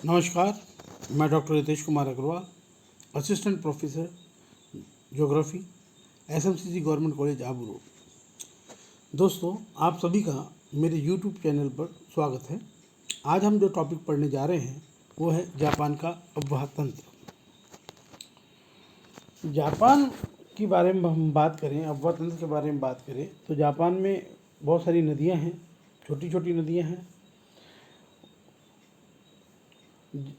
नमस्कार, मैं doctor Ritesh Kumar Agrawal, assistant professor geography, SMCG government college Abu road. दोस्तों, आप सभी का मेरे यूट्यूब चैनल पर स्वागत है। आज हम जो टॉपिक पढ़ने जा रहे हैं वो है जापान का अफवाह तंत्र। जापान के बारे में हम बात करें, अफवाह तंत्र के बारे में बात करें तो जापान में बहुत सारी नदियाँ हैं, छोटी छोटी नदियाँ हैं,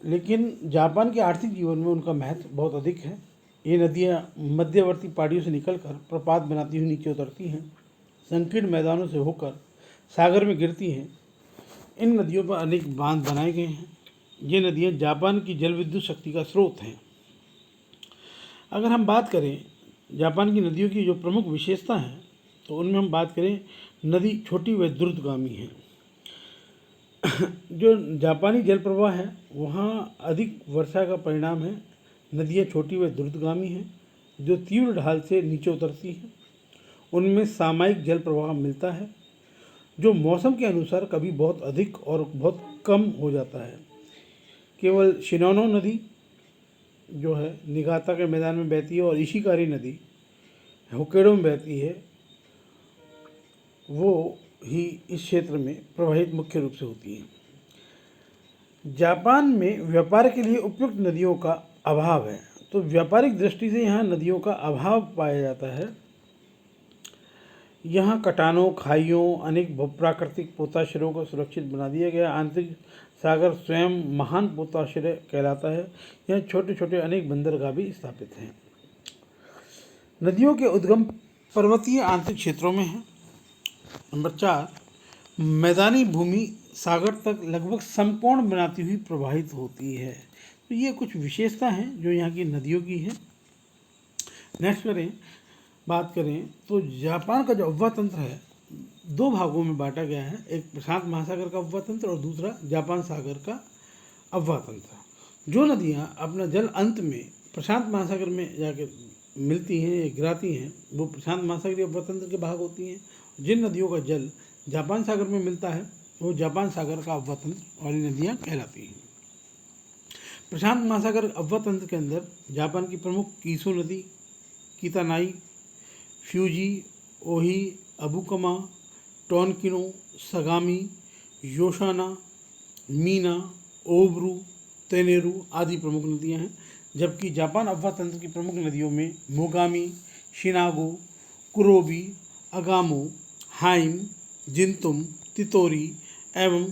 लेकिन जापान के आर्थिक जीवन में उनका महत्व बहुत अधिक है। ये नदियाँ मध्यवर्ती पहाड़ियों से निकलकर प्रपात बनाती हुई नीचे उतरती हैं, संकीर्ण मैदानों से होकर सागर में गिरती हैं। इन नदियों पर अनेक बांध बनाए गए हैं। ये नदियाँ जापान की जल विद्युत शक्ति का स्रोत हैं। अगर हम बात करें जापान की नदियों की जो प्रमुख विशेषता हैं तो उनमें हम बात करें, नदी छोटी व द्रुतगामी है। जो जापानी जल प्रवाह है वहाँ अधिक वर्षा का परिणाम है। नदियाँ छोटी व द्रुतगामी हैं जो तीव्र ढाल से नीचे उतरती हैं। उनमें सामयिक जल प्रवाह मिलता है जो मौसम के अनुसार कभी बहुत अधिक और बहुत कम हो जाता है। केवल शिनोनो नदी जो है निगाता के मैदान में बहती है और इशिकारी नदी होक्काइडो में बहती है, वो ही इस क्षेत्र में प्रवाहित मुख्य रूप से होती हैं। जापान में व्यापार के लिए उपयुक्त नदियों का अभाव है, तो व्यापारिक दृष्टि से यहाँ नदियों का अभाव पाया जाता है। यहाँ कटानों, खाइयों, अनेक प्राकृतिक पोताश्रयों को सुरक्षित बना दिया गया। आंतरिक सागर स्वयं महान पोताश्रय कहलाता है। यहाँ छोटे छोटे अनेक बंदरगाह भी स्थापित हैं। नदियों के उद्गम पर्वतीय आंतरिक क्षेत्रों में है। नंबर 4, मैदानी भूमि सागर तक लगभग समकोण बनाती हुई प्रवाहित होती है। तो ये कुछ विशेषता हैं जो यहाँ की नदियों की है। नेक्स्ट बात करें तो जापान का जो अफवाह तंत्र है दो भागों में बांटा गया है। एक प्रशांत महासागर का अफवाह तंत्र और दूसरा जापान सागर का अफवाह तंत्र। जो नदियाँ अपना जल अंत में प्रशांत महासागर में जाकर मिलती हैं या गिराती हैं वो प्रशांत महासागरीय अफवाह तंत्र के भाग होती हैं। जिन नदियों का जल जापान सागर में मिलता है वो जापान सागर का अफवाह तंत्र वाली नदियाँ कहलाती हैं। प्रशांत महासागर अफवाह तंत्र के अंदर जापान की प्रमुख कीसो नदी, कितानाई, फ्यूजी, ओही, अबुकमा, टोनकिनो, सगामी, योशाना, मीना, ओब्रू, तेनेरू आदि प्रमुख नदियां हैं। जबकि जापान अफवाह तंत्र की प्रमुख नदियों में मोगामी, शिनागो, कुरोबी, अगामो, हाइम, जिंतुम, तितोरी एवं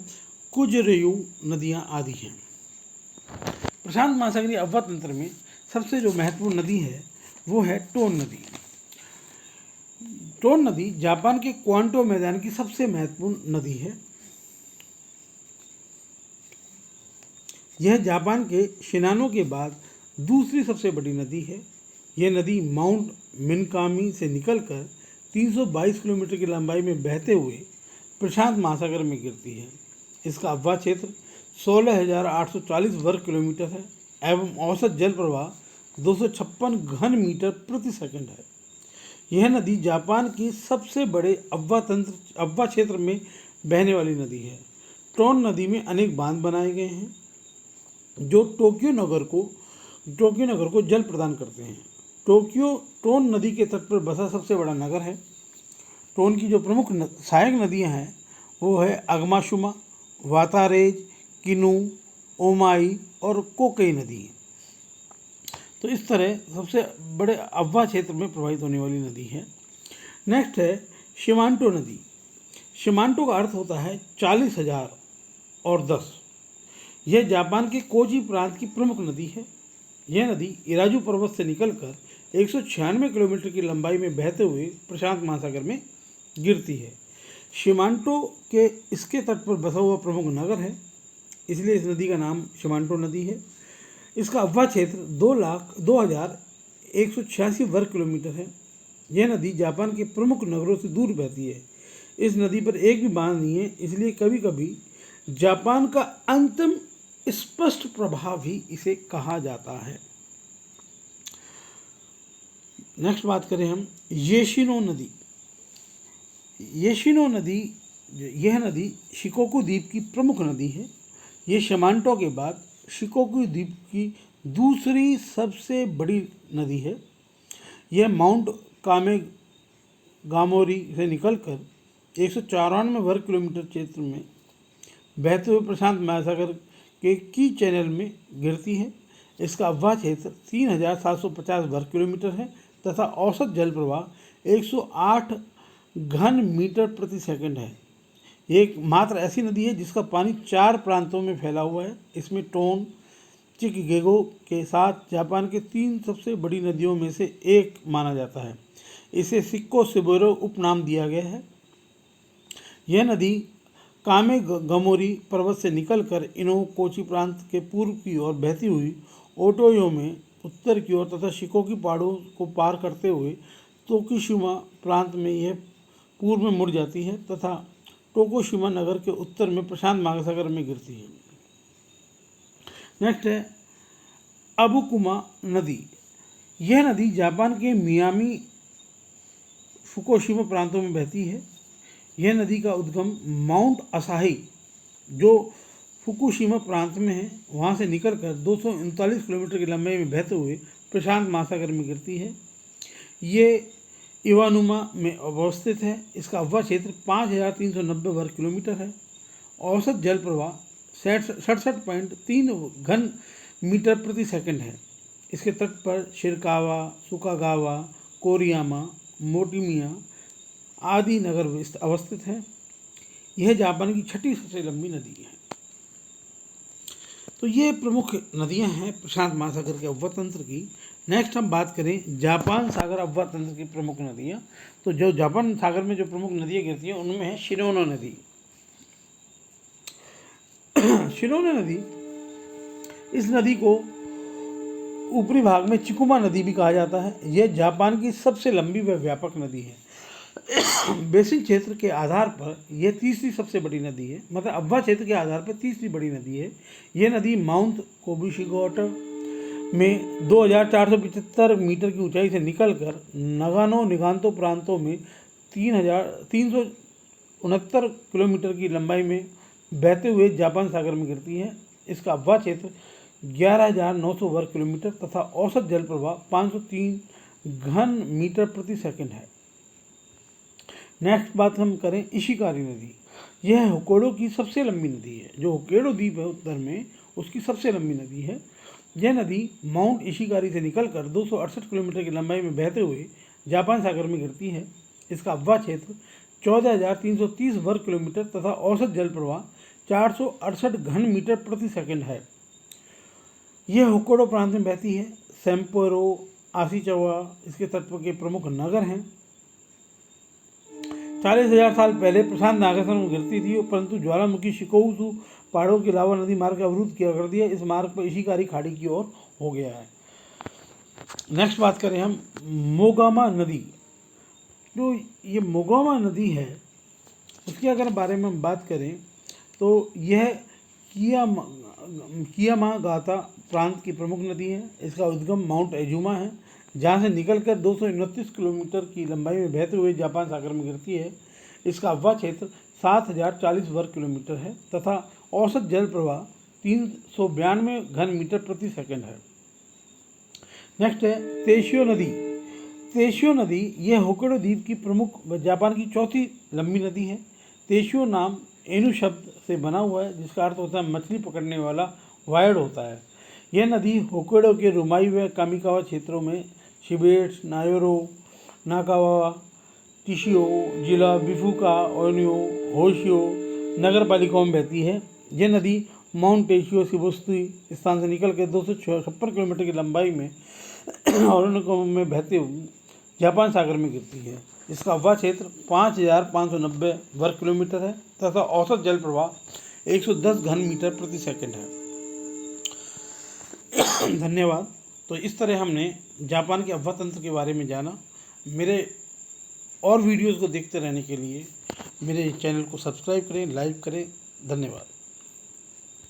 कुजरेयू नदियां आदि हैं। प्रशांत महासागरीय अफवाह तंत्र में सबसे जो महत्वपूर्ण नदी है वो है टोन नदी। टोन नदी जापान के क्वांटो मैदान की सबसे महत्वपूर्ण नदी है। यह जापान के शिनानो के बाद दूसरी सबसे बड़ी नदी है। यह नदी माउंट मिनकामी से निकलकर 322 किलोमीटर की लंबाई में बहते हुए प्रशांत महासागर में गिरती है। इसका अफवाह क्षेत्र 16,840 वर्ग किलोमीटर है एवं औसत जल प्रवाह 256 घन मीटर प्रति सेकंड है। यह नदी जापान की सबसे बड़े अफवाह क्षेत्र में बहने वाली नदी है। टोन नदी में अनेक बांध बनाए गए हैं जो टोक्यो नगर को जल प्रदान करते हैं। टोक्यो टोन नदी के तट पर बसा सबसे बड़ा नगर है। टोन की जो प्रमुख सहायक नदियां हैं वो है अगमाशुमा, वातारेज, किनू, ओमाई और कोकई नदी। तो इस तरह सबसे बड़े अफवाह क्षेत्र में प्रवाहित होने वाली नदी है। नेक्स्ट है शिमांटो नदी। शिमांटो का अर्थ होता है 40,000 और 10। यह जापान के कोची प्रांत की प्रमुख नदी है। यह नदी इराजू पर्वत से निकलकर 196 किलोमीटर की लंबाई में बहते हुए प्रशांत महासागर में गिरती है। शिमांटो के इसके तट पर बसा हुआ प्रमुख नगर है, इसलिए इस नदी का नाम शिमांटो नदी है। इसका अफवाह क्षेत्र 2,0186 वर्ग किलोमीटर है। यह नदी जापान के प्रमुख नगरों से दूर बहती है। इस नदी पर एक भी बांध नहीं है, इसलिए कभी कभी जापान का अंतिम स्पष्ट प्रवाह भी इसे कहा जाता है। नेक्स्ट बात करें हम येशिनो नदी। येशिनो नदी यह नदी शिकोकू द्वीप की प्रमुख नदी है। ये शिमांटो के बाद शिकोकू द्वीप की दूसरी सबसे बड़ी नदी है। यह माउंट कामेगामोरी से निकलकर 194 वर्ग किलोमीटर क्षेत्र में बहते हुए प्रशांत महासागर के की चैनल में गिरती है। इसका अफवाह क्षेत्र 3750 वर्ग किलोमीटर है तथा औसत जल प्रवाह 108 घन मीटर प्रति सेकंड है। ये एकमात्र ऐसी नदी है जिसका पानी 4 प्रांतों में फैला हुआ है। इसमें टोन चिकगेगो के साथ जापान के 3 सबसे बड़ी नदियों में से एक माना जाता है। इसे सिक्को सिबोरो उपनाम दिया गया है। यह नदी कामेगमोरी पर्वत से निकलकर इनो कोची प्रांत के पूर्व की ओर बहती हुई ओटोयो में उत्तर की ओर तथा शिकोकी पहाड़ों को पार करते हुए तोकुशिमा प्रांत में यह पूर्व में मुड़ जाती है तथा टोकुशिमा नगर के उत्तर में प्रशांत महासागर में गिरती है। नेक्स्ट है अबुकुमा नदी। यह नदी जापान के मियामी फुकुशिमा प्रांतों में बहती है। यह नदी का उद्गम माउंट असाही जो फुकुशिमा प्रांत में है वहाँ से निकलकर 239 किलोमीटर की लंबाई में बहते हुए प्रशांत महासागर में गिरती है। ये इवानुमा में अवस्थित है। इसका अफवाह क्षेत्र 5390 वर्ग किलोमीटर है। औसत जल प्रवाह 67.3 घन मीटर प्रति सेकंड है। इसके तट पर शिरकावा, सुकागावा, कोरियामा, मोटिमिया आदि नगर अवस्थित हैं। यह जापान की 6ठी सबसे लंबी नदी है। तो ये प्रमुख नदियां हैं प्रशांत महासागर के अववाह तंत्र की। नेक्स्ट हम बात करें जापान सागर अववाह तंत्र की प्रमुख नदियां। तो जो जापान सागर में जो प्रमुख नदियां गिरती हैं उनमें है शिनोनो नदी। शिनोनो नदी, इस नदी को ऊपरी भाग में चिकुमा नदी भी कहा जाता है। यह जापान की सबसे लंबी व व्यापक नदी है। बेसिन क्षेत्र के आधार पर यह तीसरी सबसे बड़ी नदी है, मतलब अफवाह क्षेत्र के आधार पर तीसरी बड़ी नदी है। यह नदी माउंट कोबिशिगोट में 2475 मीटर की ऊंचाई से निकलकर नगानो निगांतो प्रांतों में 369 किलोमीटर की लंबाई में बहते हुए जापान सागर में गिरती है। इसका अफवाह क्षेत्र 11,900 वर्ग किलोमीटर तथा औसत जल प्रवाह 503 घन मीटर प्रति सेकंड है। नेक्स्ट बात हम करें इशिकारी नदी। यह होक्काइडो की सबसे लंबी नदी है। जो होक्काइडो द्वीप है उत्तर में, उसकी सबसे लंबी नदी है। यह नदी माउंट इशिकारी से निकलकर 268 किलोमीटर की लंबाई में बहते हुए जापान सागर में गिरती है। इसका अफवाह क्षेत्र 14,330 वर्ग किलोमीटर तथा औसत जल प्रवाह 468 घन मीटर प्रति सेकंड है। यह होक्काइडो प्रांत में बहती है। सैम्पोरो, आशिकावा इसके तट के प्रमुख नगर हैं। 40,000 साल पहले प्रशांत महासागर में गिरती थी, परंतु ज्वालामुखी शिकोकू पहाड़ों की लावा नदी मार्ग का अवरुद्ध किया कर दिया। इस मार्ग पर इशिकारी खाड़ी की ओर हो गया है। नेक्स्ट बात करें हम मोगामा नदी। जो ये मोगामा नदी है उसके अगर बारे में हम बात करें तो यह कियामागाता प्रांत की प्रमुख नदी है। इसका उद्गम माउंट एजुमा है जहाँ से निकलकर 229 किलोमीटर की लंबाई में बहते हुए जापान सागर में गिरती है। इसका अफवाह क्षेत्र 7,040 वर्ग किलोमीटर है तथा औसत जल प्रवाह 392 घन मीटर प्रति सेकंड है। नेक्स्ट है तेशियो नदी। तेशियो नदी यह होक्काइडो द्वीप की प्रमुख व जापान की चौथी लंबी नदी है। तेशियो नाम एनु शब्द से बना हुआ है जिसका अर्थ होता है मछली पकड़ने वाला वायड होता है। यह नदी होक्काइडो के रुमाई व कामिकावा क्षेत्रों में शिबेट्स, नायोरो, नाकावा, टिशियो, जिला बिफुका, ओनियो, होशियो नगर पालिकाओं में बहती है। यह नदी माउंट टेशियो शिबुत्सु स्थान से निकलकर 256 किलोमीटर की लंबाई में ओरिनोको में बहते हुए जापान सागर में गिरती है। इसका अफवाह क्षेत्र 5,590 वर्ग किलोमीटर है तथा औसत जल प्रवाह 110 घन मीटर प्रति सेकंड है। धन्यवाद। तो इस तरह हमने जापान के अफवाह तंत्र के बारे में जाना। मेरे और वीडियोज़ को देखते रहने के लिए मेरे चैनल को सब्सक्राइब करें, लाइक करें। धन्यवाद।